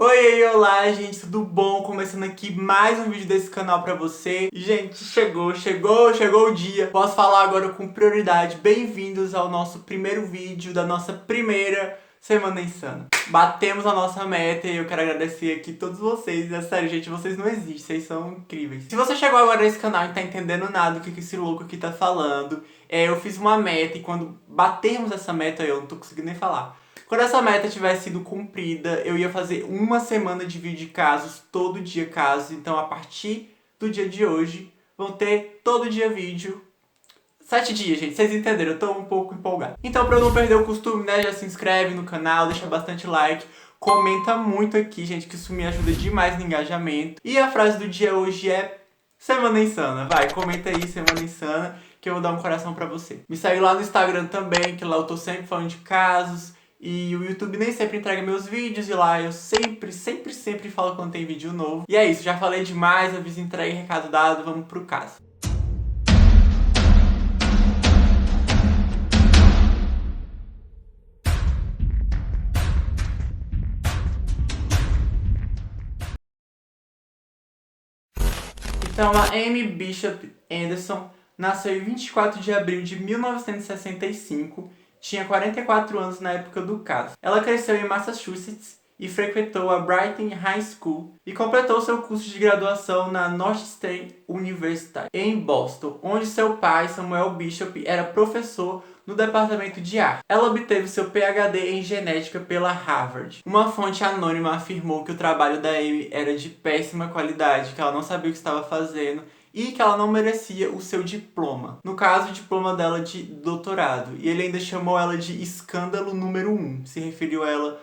Oi, olá, gente, tudo bom? Começando aqui mais um vídeo desse canal pra você. E, gente, chegou o dia. Posso falar agora com prioridade. Bem-vindos ao nosso primeiro vídeo da nossa primeira Semana Insana. Batemos a nossa meta e eu quero agradecer aqui todos vocês. É sério, gente, vocês não existem, vocês são incríveis. Se você chegou agora nesse canal e não tá entendendo nada do que esse louco aqui tá falando, eu fiz uma meta e quando batermos essa meta, eu não tô conseguindo nem falar. Quando essa meta tivesse sido cumprida, eu ia fazer uma semana de vídeo de casos, todo dia casos. Então, a partir do dia de hoje, vão ter todo dia vídeo. 7 dias, gente. Vocês entenderam? Eu tô um pouco empolgado. Então, pra eu não perder o costume, né, já se inscreve no canal, deixa bastante like. Comenta muito aqui, gente, que isso me ajuda demais no engajamento. E a frase do dia hoje é Semana Insana. Vai, comenta aí, Semana Insana, que eu vou dar um coração pra você. Me segue lá no Instagram também, que lá eu tô sempre falando de casos. E o YouTube nem sempre entrega meus vídeos e lá eu sempre falo quando tem vídeo novo. E é isso, já falei demais, aviso entregue, recado dado, vamos pro caso. Então, a Amy Bishop Anderson nasceu em 24 de abril de 1965, tinha 44 anos na época do caso. Ela cresceu em Massachusetts e frequentou a Brighton High School e completou seu curso de graduação na Northeastern University, em Boston, onde seu pai, Samuel Bishop, era professor no departamento de arte. Ela obteve seu PhD em genética pela Harvard. Uma fonte anônima afirmou que o trabalho da Amy era de péssima qualidade, que ela não sabia o que estava fazendo e que ela não merecia o seu diploma. No caso, o diploma dela de doutorado. E ele ainda chamou ela de escândalo número 1. Se referiu a ela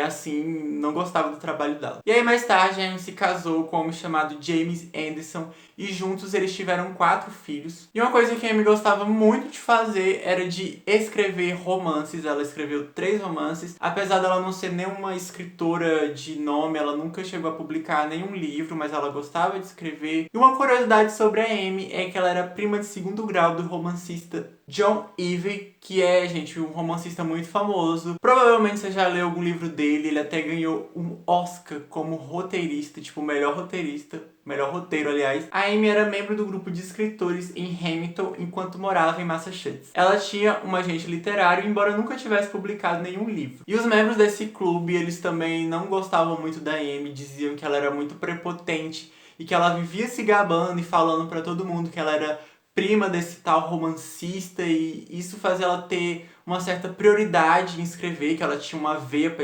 assim, não gostava do trabalho dela. E aí mais tarde a Amy se casou com um homem chamado James Anderson e juntos eles tiveram 4 filhos. E uma coisa que a Amy gostava muito de fazer era de escrever romances. Ela escreveu 3 romances. Apesar dela não ser nenhuma escritora de nome, ela nunca chegou a publicar nenhum livro, mas ela gostava de escrever. E uma curiosidade sobre a Amy é que ela era prima de segundo grau do romancista John Ivey, que é, gente, um romancista muito famoso. Provavelmente você já leu algum livro dele, ele até ganhou um Oscar como roteirista, tipo, melhor roteiro, aliás. A Amy era membro do grupo de escritores em Hamilton enquanto morava em Massachusetts. Ela tinha um agente literário, embora nunca tivesse publicado nenhum livro. E os membros desse clube, eles também não gostavam muito da Amy, diziam que ela era muito prepotente e que ela vivia se gabando e falando pra todo mundo que ela era prima desse tal romancista, e isso fazia ela ter uma certa prioridade em escrever, que ela tinha uma veia para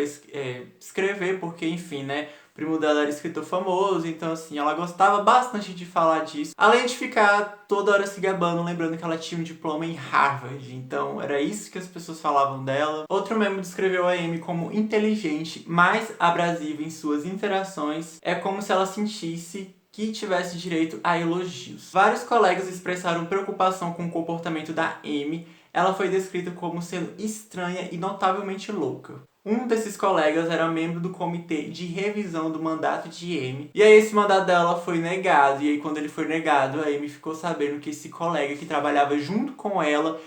escrever, porque, enfim, né, o primo dela era escritor famoso, então, assim, ela gostava bastante de falar disso, além de ficar toda hora se gabando, lembrando que ela tinha um diploma em Harvard, então era isso que as pessoas falavam dela. Outro membro descreveu a Amy como inteligente, mais abrasiva em suas interações, é como se ela sentisse que tivesse direito a elogios. Vários colegas expressaram preocupação com o comportamento da Amy. Ela foi descrita como sendo estranha e notavelmente louca. Um desses colegas era membro do comitê de revisão do mandato de Amy. E aí esse mandato dela foi negado. E aí quando ele foi negado, a Amy ficou sabendo que esse colega que trabalhava junto com ela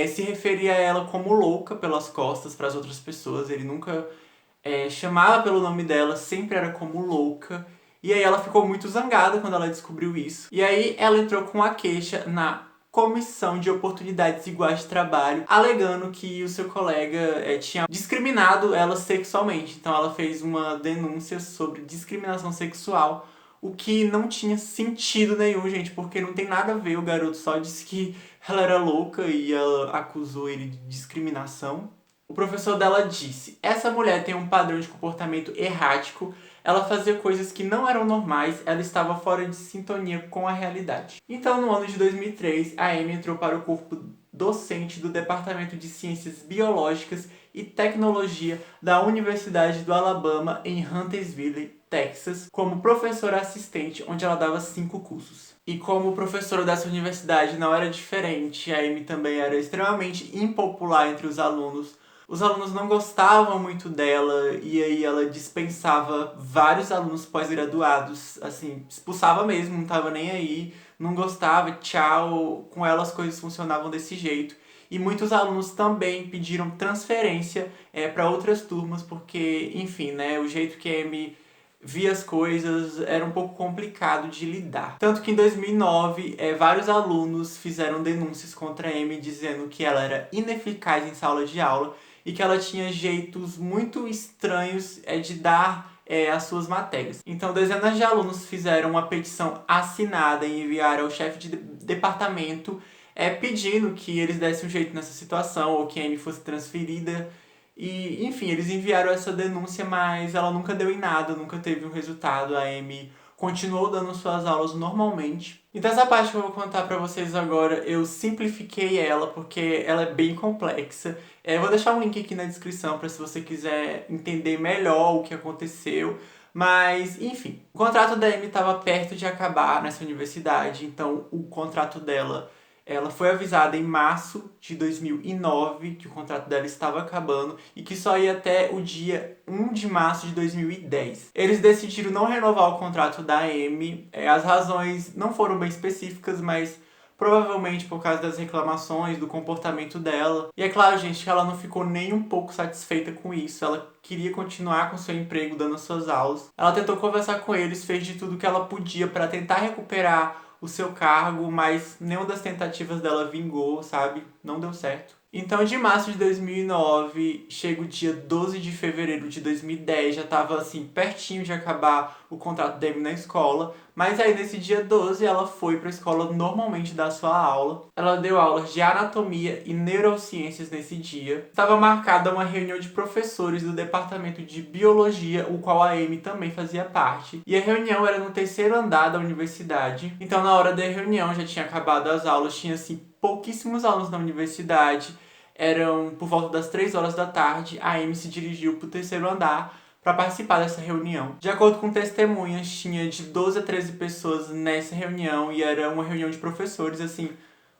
se referia a ela como louca pelas costas para as outras pessoas. Ele nunca chamava pelo nome dela, sempre era como louca. E aí ela ficou muito zangada quando ela descobriu isso. E aí ela entrou com a queixa na Comissão de Oportunidades Iguais de Trabalho, alegando que o seu colega tinha discriminado ela sexualmente. Então ela fez uma denúncia sobre discriminação sexual, o que não tinha sentido nenhum, gente, porque não tem nada a ver. O garoto só disse que ela era louca e ela acusou ele de discriminação. O professor dela disse: essa mulher tem um padrão de comportamento errático, ela fazia coisas que não eram normais, ela estava fora de sintonia com a realidade. Então, no ano de 2003, a Amy entrou para o corpo docente do Departamento de Ciências Biológicas e Tecnologia da Universidade do Alabama, em Huntersville, Texas, como professora assistente, onde ela dava 5 cursos. E como professora dessa universidade não era diferente, a Amy também era extremamente impopular entre os alunos. Os alunos não gostavam muito dela e aí ela dispensava vários alunos pós-graduados, assim, expulsava mesmo, não tava nem aí, não gostava, tchau. Com ela as coisas funcionavam desse jeito. e muitos alunos também pediram transferência para outras turmas, porque, enfim, né, o jeito que a Amy via as coisas era um pouco complicado de lidar. Tanto que em 2009, vários alunos fizeram denúncias contra a Amy dizendo que ela era ineficaz em sala de aula e que ela tinha jeitos muito estranhos de dar as suas matérias. Então, dezenas de alunos fizeram uma petição assinada e enviaram ao chefe de departamento pedindo que eles dessem um jeito nessa situação ou que a Amy fosse transferida. E, enfim, eles enviaram essa denúncia, mas ela nunca deu em nada, nunca teve um resultado. A Amy continuou dando suas aulas normalmente. Então essa parte que eu vou contar pra vocês agora, eu simplifiquei ela, porque ela é bem complexa. Eu vou deixar um link aqui na descrição pra se você quiser entender melhor o que aconteceu. Mas, enfim, o contrato da Amy estava perto de acabar nessa universidade, então o contrato dela, ela foi avisada em março de 2009 que o contrato dela estava acabando e que só ia até o dia 1 de março de 2010. Eles decidiram não renovar o contrato da Amy. As razões não foram bem específicas, mas provavelmente por causa das reclamações, do comportamento dela. E é claro, gente, que ela não ficou nem um pouco satisfeita com isso. Ela queria continuar com seu emprego, dando suas aulas. Ela tentou conversar com eles, fez de tudo que ela podia para tentar recuperar o seu cargo, mas nenhuma das tentativas dela vingou, sabe? Não deu certo. Então, de março de 2009, chega o dia 12 de fevereiro de 2010, já tava assim, pertinho de acabar o contrato da Amy na escola, mas aí nesse dia 12 ela foi pra escola normalmente dar sua aula. Ela deu aulas de anatomia e neurociências nesse dia. Estava marcada uma reunião de professores do departamento de biologia, o qual a Amy também fazia parte. E a reunião era no terceiro andar da universidade. Então, na hora da reunião, já tinha acabado as aulas, tinha assim pouquíssimos alunos na universidade. Eram por volta das 3 horas da tarde. A Amy se dirigiu para o terceiro andar para participar dessa reunião. De acordo com testemunhas, tinha de 12 a 13 pessoas nessa reunião e era uma reunião de professores, assim,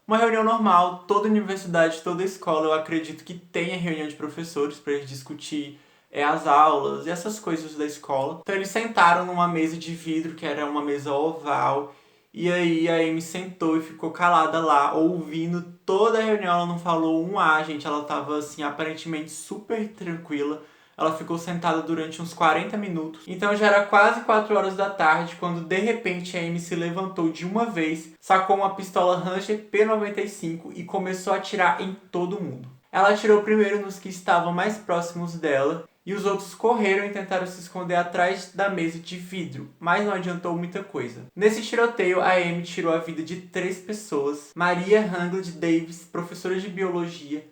uma reunião normal. Toda universidade, toda escola, eu acredito que tenha reunião de professores para eles discutir as aulas e essas coisas da escola. Então eles sentaram numa mesa de vidro, que era uma mesa oval, e aí a Amy sentou e ficou calada lá, ouvindo toda a reunião. Ela não falou um A, gente. Ela tava, assim, aparentemente super tranquila. Ela ficou sentada durante uns 40 minutos. Então já era quase 4 horas da tarde, quando de repente a Amy se levantou de uma vez, sacou uma pistola Ruger P95 e começou a atirar em todo mundo. Ela atirou primeiro nos que estavam mais próximos dela, e os outros correram e tentaram se esconder atrás da mesa de vidro, mas não adiantou muita coisa. Nesse tiroteio, a Amy tirou a vida de 3 pessoas: Maria Hangland Davis, professora de biologia,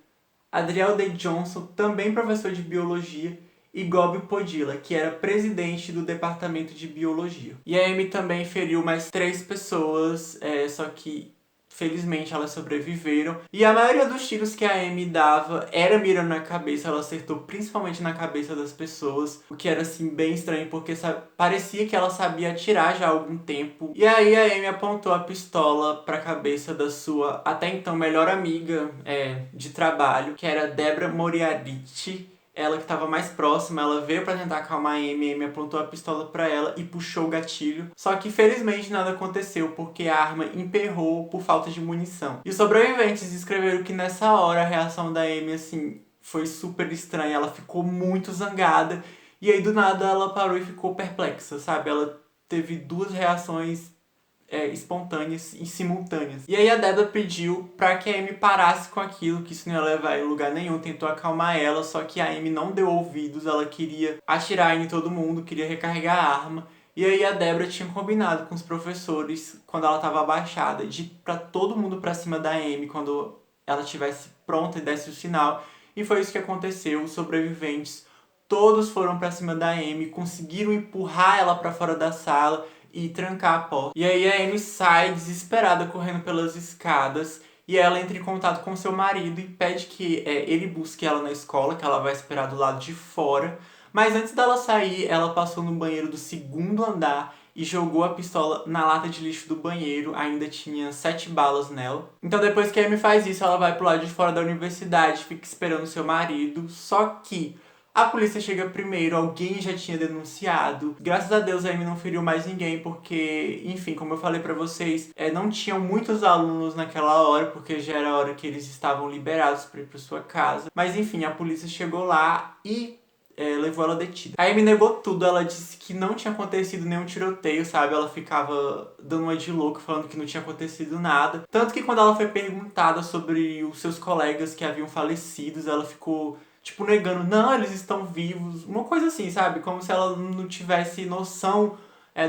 Adriel Day Johnson, também professor de biologia, e Gobi Podila, que era presidente do departamento de biologia. E a Amy também feriu mais 3 pessoas, só que felizmente elas sobreviveram. E a maioria dos tiros que a Amy dava era mirando na cabeça. Ela acertou principalmente na cabeça das pessoas, o que era assim bem estranho, porque parecia que ela sabia atirar já há algum tempo. E aí a Amy apontou a pistola para a cabeça da sua até então melhor amiga de trabalho, que era Debra Moriarty. Ela que estava mais próxima, ela veio para tentar acalmar a Amy apontou a pistola para ela e puxou o gatilho. Só que felizmente nada aconteceu, porque a arma emperrou por falta de munição. E os sobreviventes escreveram que nessa hora a reação da Amy, assim, foi super estranha. Ela ficou muito zangada e aí do nada ela parou e ficou perplexa, sabe? Ela teve 2 reações espontâneas e simultâneas. E aí a Debra pediu pra que a Amy parasse com aquilo, que isso não ia levar em lugar nenhum, tentou acalmar ela, só que a Amy não deu ouvidos. Ela queria atirar em todo mundo, queria recarregar a arma. E aí a Debra tinha combinado com os professores, quando ela estava abaixada, de ir pra todo mundo pra cima da Amy quando ela estivesse pronta e desse o sinal. E foi isso que aconteceu. Os sobreviventes todos foram pra cima da Amy, conseguiram empurrar ela pra fora da sala e trancar a porta. E aí a Amy sai desesperada correndo pelas escadas e ela entra em contato com seu marido e pede que ele busque ela na escola, que ela vai esperar do lado de fora. Mas antes dela sair, ela passou no banheiro do 2º andar e jogou a pistola na lata de lixo do banheiro. Ainda tinha 7 balas nela. Então depois que a Amy faz isso, ela vai pro lado de fora da universidade, fica esperando seu marido. Só que A polícia chega primeiro, alguém já tinha denunciado. Graças a Deus a Amy não feriu mais ninguém, porque, enfim, como eu falei pra vocês, não tinham muitos alunos naquela hora, porque já era a hora que eles estavam liberados pra ir pra sua casa. Mas enfim, a polícia chegou lá e levou ela detida. A Amy negou tudo, ela disse que não tinha acontecido nenhum tiroteio, sabe? Ela ficava dando uma de louca, falando que não tinha acontecido nada. Tanto que quando ela foi perguntada sobre os seus colegas que haviam falecido, ela ficou, tipo, negando, não, eles estão vivos. Uma coisa assim, sabe? Como se ela não tivesse noção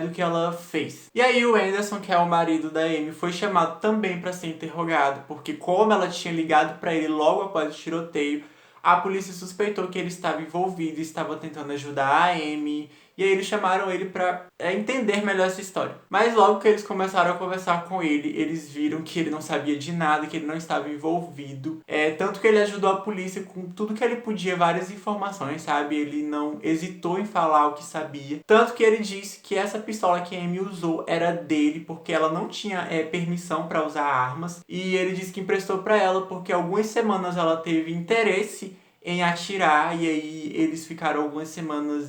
do que ela fez. E aí o Anderson, que é o marido da Amy, foi chamado também para ser interrogado, porque como ela tinha ligado para ele logo após o tiroteio, a polícia suspeitou que ele estava envolvido e estava tentando ajudar a Amy. E aí eles chamaram ele pra entender melhor essa história. Mas logo que eles começaram a conversar com ele, eles viram que ele não sabia de nada, que ele não estava envolvido. Tanto que ele ajudou a polícia com tudo que ele podia, várias informações, sabe? Ele não hesitou em falar o que sabia. Tanto que ele disse que essa pistola que a Amy usou era dele, porque ela não tinha permissão para usar armas. E ele disse que emprestou para ela porque algumas semanas ela teve interesse em atirar, e aí eles ficaram algumas semanas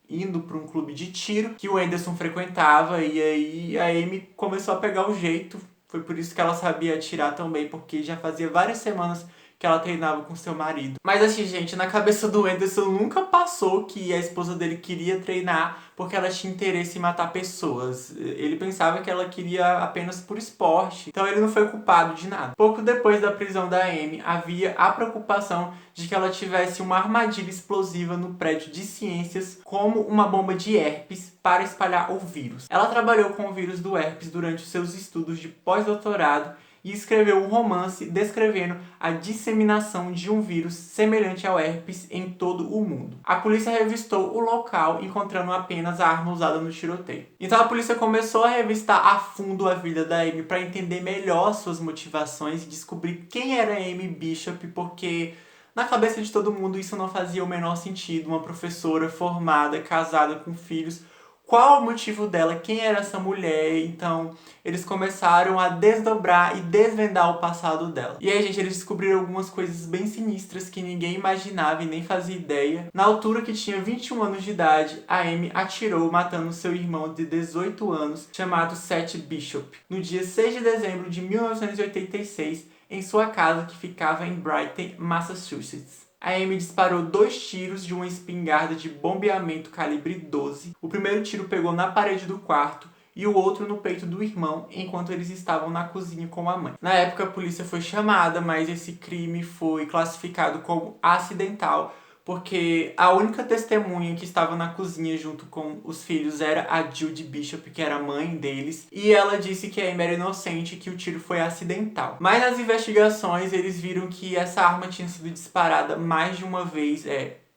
indo para um clube de tiro que o Anderson frequentava, e aí a Amy começou a pegar o jeito. Foi por isso que ela sabia atirar também, porque já fazia várias semanas que ela treinava com seu marido. Mas assim, gente, na cabeça do Anderson nunca passou que a esposa dele queria treinar porque ela tinha interesse em matar pessoas. Ele pensava que ela queria apenas por esporte, então ele não foi culpado de nada. Pouco depois da prisão da Amy, havia a preocupação de que ela tivesse uma armadilha explosiva no prédio de ciências, como uma bomba de herpes para espalhar o vírus. Ela trabalhou com o vírus do herpes durante os seus estudos de pós-doutorado e escreveu um romance descrevendo a disseminação de um vírus semelhante ao herpes em todo o mundo. A polícia revistou o local, encontrando apenas a arma usada no tiroteio. Então a polícia começou a revistar a fundo a vida da Amy para entender melhor suas motivações e descobrir quem era a Amy Bishop, porque na cabeça de todo mundo isso não fazia o menor sentido. Uma professora formada, casada com filhos, qual o motivo dela, quem era essa mulher? Então eles começaram a desdobrar e desvendar o passado dela. E aí, gente, eles descobriram algumas coisas bem sinistras que ninguém imaginava e nem fazia ideia. Na altura que tinha 21 anos de idade, a Amy atirou, matando seu irmão de 18 anos, chamado Seth Bishop, no dia 6 de dezembro de 1986, em sua casa que ficava em Brighton, Massachusetts. A Amy disparou 2 tiros de uma espingarda de bombeamento calibre 12. O primeiro tiro pegou na parede do quarto e o outro no peito do irmão, enquanto eles estavam na cozinha com a mãe. Na época a polícia foi chamada, mas esse crime foi classificado como acidental, porque a única testemunha que estava na cozinha junto com os filhos era a Judy Bishop, que era a mãe deles, e ela disse que a Amy era inocente e que o tiro foi acidental. Mas nas investigações eles viram que essa arma tinha sido disparada mais de uma vez,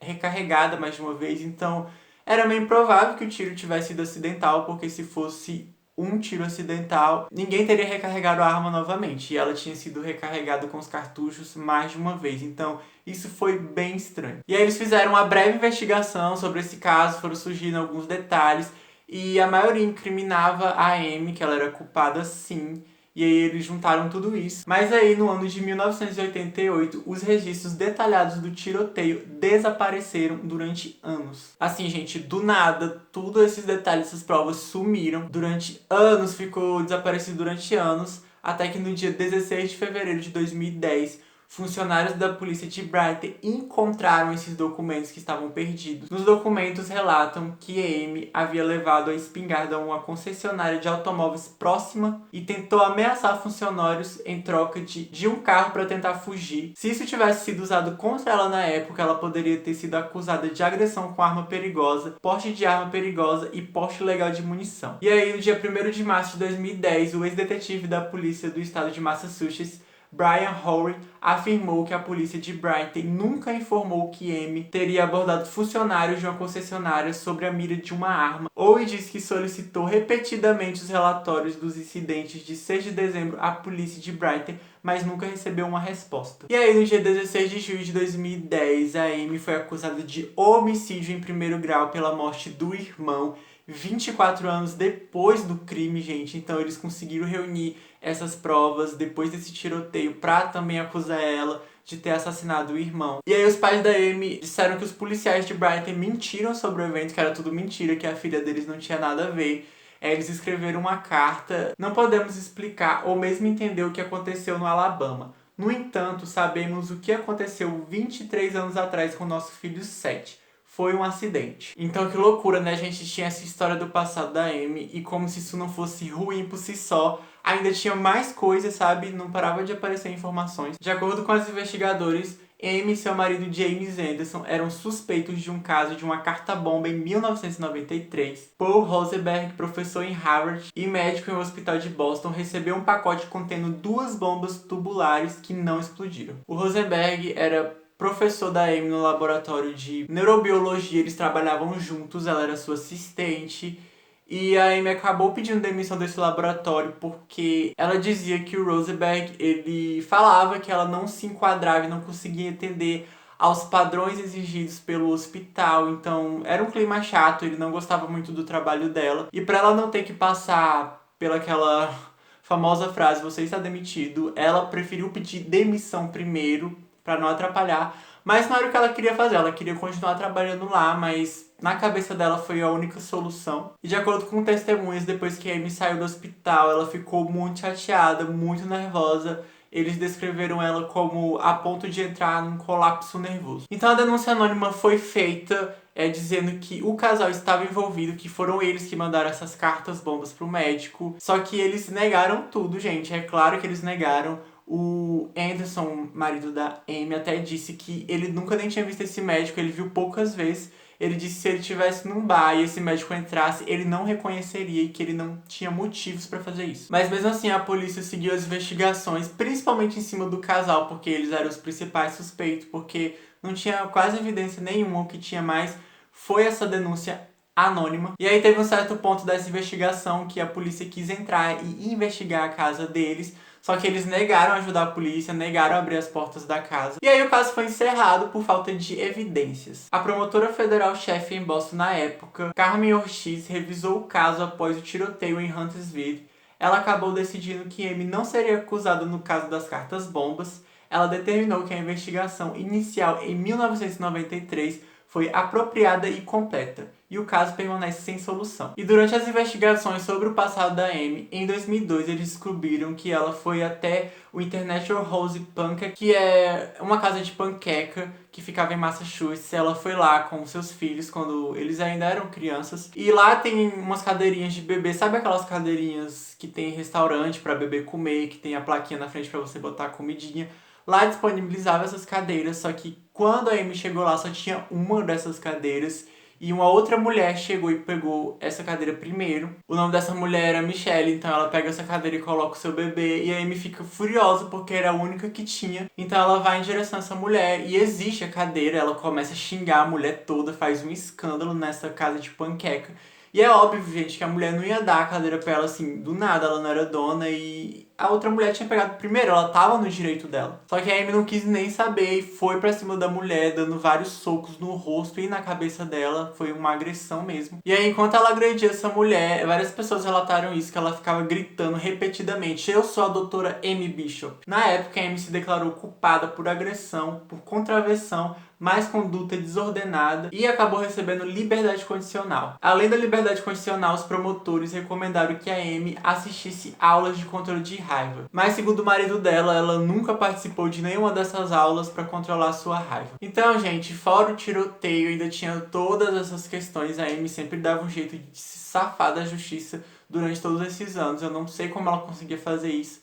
recarregada mais de uma vez, então era meio improvável que o tiro tivesse sido acidental, porque se fosse um tiro acidental, ninguém teria recarregado a arma novamente. E ela tinha sido recarregada com os cartuchos mais de uma vez. Então, isso foi bem estranho. E aí eles fizeram uma breve investigação sobre esse caso, foram surgindo alguns detalhes. E a maioria incriminava a Amy, que ela era culpada sim. E aí eles juntaram tudo isso. Mas aí no ano de 1988, os registros detalhados do tiroteio desapareceram durante anos. Assim, gente, do nada, todos esses detalhes, essas provas sumiram. Durante anos, ficou desaparecido durante anos. Até que no dia 16 de fevereiro de 2010, funcionários da polícia de Brighton encontraram esses documentos que estavam perdidos. Nos documentos relatam que Amy havia levado a espingarda a uma concessionária de automóveis próxima e tentou ameaçar funcionários em troca de um carro para tentar fugir. Se isso tivesse sido usado contra ela na época, ela poderia ter sido acusada de agressão com arma perigosa, porte de arma perigosa e porte ilegal de munição. E aí, no dia 1º de março de 2010, o ex-detetive da polícia do estado de Massachusetts, Brian Horry, afirmou que a polícia de Brighton nunca informou que Amy teria abordado funcionários de uma concessionária sobre a mira de uma arma, ou disse que solicitou repetidamente os relatórios dos incidentes de 6 de dezembro à polícia de Brighton, mas nunca recebeu uma resposta. E aí, no dia 16 de julho de 2010, a Amy foi acusada de homicídio em primeiro grau pela morte do irmão, 24 anos depois do crime, gente. Então eles conseguiram reunir essas provas depois desse tiroteio pra também acusar ela de ter assassinado o irmão. E aí os pais da Amy disseram que os policiais de Brighton mentiram sobre o evento, que era tudo mentira, que a filha deles não tinha nada a ver. Eles escreveram uma carta. Não podemos explicar ou mesmo entender o que aconteceu no Alabama. No entanto, sabemos o que aconteceu 23 anos atrás com o nosso filho Seth. Foi um acidente. Então que loucura, né? A gente tinha essa história do passado da Amy e como se isso não fosse ruim por si só, ainda tinha mais coisas, sabe? Não parava de aparecer informações. De acordo com os investigadores, Amy e seu marido James Anderson eram suspeitos de um caso de uma carta-bomba em 1993. Paul Rosenberg, professor em Harvard e médico em um hospital de Boston, recebeu um pacote contendo 2 bombas tubulares que não explodiram. O Rosenberg era professor da Amy no laboratório de neurobiologia, eles trabalhavam juntos, ela era sua assistente. E a Amy acabou pedindo demissão desse laboratório porque ela dizia que o Rosenberg, ele falava que ela não se enquadrava e não conseguia atender aos padrões exigidos pelo hospital. Então era um clima chato, ele não gostava muito do trabalho dela. E para ela não ter que passar pelaquela famosa frase, você está demitido, ela preferiu pedir demissão primeiro para não atrapalhar. Mas não era o que ela queria fazer, ela queria continuar trabalhando lá, mas na cabeça dela foi a única solução. E de acordo com testemunhas, depois que a Amy saiu do hospital, ela ficou muito chateada, muito nervosa. Eles descreveram ela como a ponto de entrar num colapso nervoso. Então a denúncia anônima foi feita, dizendo que o casal estava envolvido, que foram eles que mandaram essas cartas bombas pro médico. Só que eles negaram tudo, gente. É claro que eles negaram. O Anderson, marido da Amy, até disse que ele nunca nem tinha visto esse médico, ele viu poucas vezes. Ele disse que se ele estivesse num bar e esse médico entrasse, ele não reconheceria e que ele não tinha motivos pra fazer isso. Mas mesmo assim, a polícia seguiu as investigações, principalmente em cima do casal, porque eles eram os principais suspeitos, porque não tinha quase evidência nenhuma. O que tinha mais foi essa denúncia anônima. E aí teve um certo ponto dessa investigação que a polícia quis entrar e investigar a casa deles, só que eles negaram ajudar a polícia, negaram abrir as portas da casa. E aí o caso foi encerrado por falta de evidências. A promotora federal-chefe em Boston na época, Carmen Ortiz, revisou o caso após o tiroteio em Huntersville. Ela acabou decidindo que Amy não seria acusada no caso das cartas-bombas. Ela determinou que a investigação inicial em 1993 foi apropriada e completa, e o caso permanece sem solução. E durante as investigações sobre o passado da Amy, em 2002 eles descobriram que ela foi até o International Rose Pancake, que é uma casa de panqueca que ficava em Massachusetts. Ela foi lá com seus filhos quando eles ainda eram crianças. E lá tem umas cadeirinhas de bebê, sabe aquelas cadeirinhas que tem em restaurante para bebê comer, que tem a plaquinha na frente para você botar a comidinha? Lá disponibilizava essas cadeiras, só que quando a Amy chegou lá só tinha uma dessas cadeiras e uma outra mulher chegou e pegou essa cadeira primeiro. O nome dessa mulher era Michelle, então ela pega essa cadeira e coloca o seu bebê e a Amy fica furiosa porque era a única que tinha. Então ela vai em direção a essa mulher e existe a cadeira, ela começa a xingar a mulher toda, faz um escândalo nessa casa de panqueca. E é óbvio, gente, que a mulher não ia dar a cadeira pra ela assim, do nada, ela não era dona e a outra mulher tinha pegado primeiro, ela tava no direito dela. Só que a Amy não quis nem saber e foi pra cima da mulher, dando vários socos no rosto e na cabeça dela, foi uma agressão mesmo. E aí, enquanto ela agredia essa mulher, várias pessoas relataram isso, que ela ficava gritando repetidamente: "Eu sou a doutora Amy Bishop". Na época, a Amy se declarou culpada por agressão, por contravenção, mais conduta desordenada e acabou recebendo liberdade condicional. Além da liberdade condicional, os promotores recomendaram que a Amy assistisse aulas de controle de raiva. Mas segundo o marido dela, ela nunca participou de nenhuma dessas aulas para controlar sua raiva. Então, gente, fora o tiroteio, ainda tinha todas essas questões. A Amy sempre dava um jeito de se safar da justiça durante todos esses anos. Eu não sei como ela conseguia fazer isso,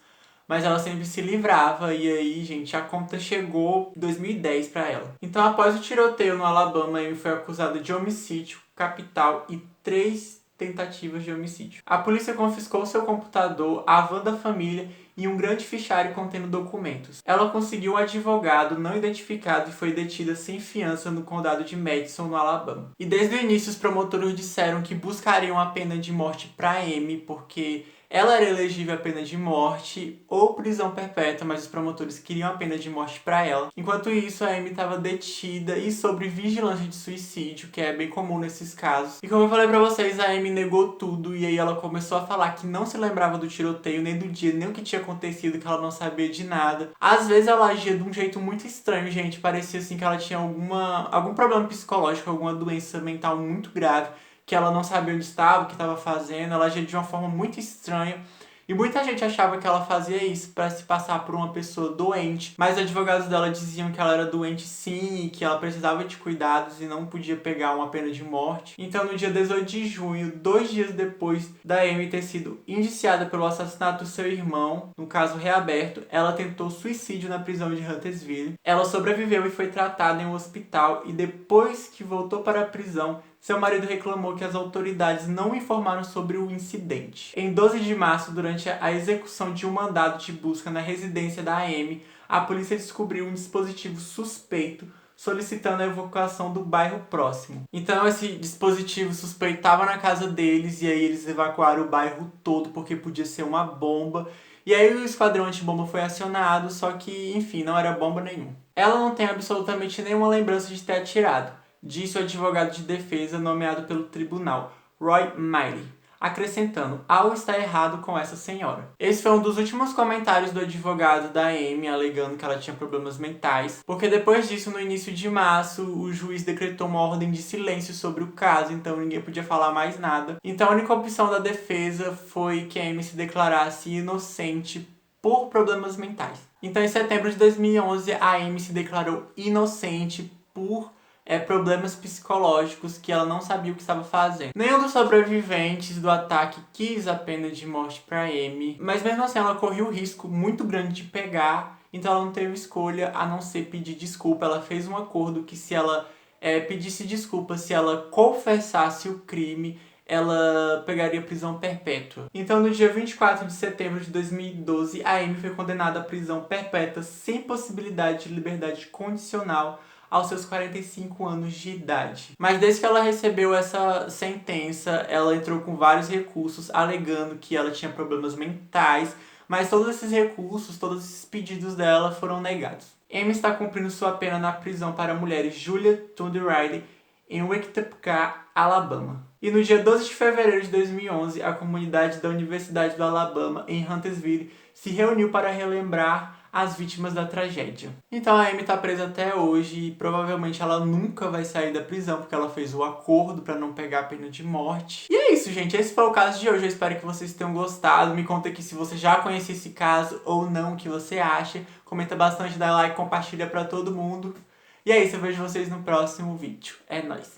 mas ela sempre se livrava. E aí, gente, a conta chegou em 2010 pra ela. Então, após o tiroteio no Alabama, Amy foi acusada de homicídio, capital e 3 tentativas de homicídio. A polícia confiscou seu computador, a van da família e um grande fichário contendo documentos. Ela conseguiu um advogado não identificado e foi detida sem fiança no condado de Madison, no Alabama. E desde o início, os promotores disseram que buscariam a pena de morte pra Amy, porque Ela era elegível à pena de morte ou prisão perpétua, mas os promotores queriam a pena de morte para ela. Enquanto isso, a Amy estava detida e sob vigilância de suicídio, que é bem comum nesses casos. E como eu falei pra vocês, a Amy negou tudo e aí ela começou a falar que não se lembrava do tiroteio, nem do dia, nem o que tinha acontecido, que ela não sabia de nada. Às vezes ela agia de um jeito muito estranho, gente. Parecia assim que ela tinha algum problema psicológico, alguma doença mental muito grave, que ela não sabia onde estava, o que estava fazendo. Ela agia de uma forma muito estranha. E muita gente achava que ela fazia isso para se passar por uma pessoa doente, mas advogados dela diziam que ela era doente sim, e que ela precisava de cuidados e não podia pegar uma pena de morte. Então, no dia 18 de junho, 2 dias depois da Amy ter sido indiciada pelo assassinato do seu irmão, no caso reaberto, ela tentou suicídio na prisão de Huntersville. Ela sobreviveu e foi tratada em um hospital, e depois que voltou para a prisão, seu marido reclamou que as autoridades não informaram sobre o incidente. Em 12 de março, durante a execução de um mandado de busca na residência da Amy, a polícia descobriu um dispositivo suspeito solicitando a evacuação do bairro próximo. Então esse dispositivo suspeito estava na casa deles e aí eles evacuaram o bairro todo porque podia ser uma bomba. E aí o esquadrão antibomba foi acionado, só que, enfim, não era bomba nenhuma. Ela não tem absolutamente nenhuma lembrança de ter atirado, disse o advogado de defesa nomeado pelo tribunal, Roy Miley, acrescentando: algo está errado com essa senhora. Esse foi um dos últimos comentários do advogado da Amy, alegando que ela tinha problemas mentais, porque depois disso, no início de março, o juiz decretou uma ordem de silêncio sobre o caso, então ninguém podia falar mais nada. Então a única opção da defesa foi que a Amy se declarasse inocente por problemas mentais. Então em setembro de 2011, a Amy se declarou inocente por problemas psicológicos, que ela não sabia o que estava fazendo. Nenhum dos sobreviventes do ataque quis a pena de morte para Amy, mas mesmo assim ela corria o risco muito grande de pegar, então ela não teve escolha a não ser pedir desculpa. Ela fez um acordo que se ela pedisse desculpa, se ela confessasse o crime, ela pegaria prisão perpétua. Então, no dia 24 de setembro de 2012, a Amy foi condenada à prisão perpétua sem possibilidade de liberdade condicional aos seus 45 anos de idade. Mas desde que ela recebeu essa sentença, ela entrou com vários recursos, alegando que ela tinha problemas mentais, mas todos esses recursos, todos esses pedidos dela foram negados. Amy está cumprindo sua pena na prisão para mulheres Julia Thunder Riley, em Wetumpka, Alabama. E no dia 12 de fevereiro de 2011, a comunidade da Universidade do Alabama, em Huntersville, se reuniu para relembrar as vítimas da tragédia. Então a Amy está presa até hoje e provavelmente ela nunca vai sair da prisão porque ela fez o acordo para não pegar a pena de morte. E é isso, gente. Esse foi o caso de hoje. Eu espero que vocês tenham gostado. Me conta aqui se você já conhecia esse caso ou não, o que você acha. Comenta bastante, dá like, compartilha para todo mundo. E é isso, eu vejo vocês no próximo vídeo. É nóis!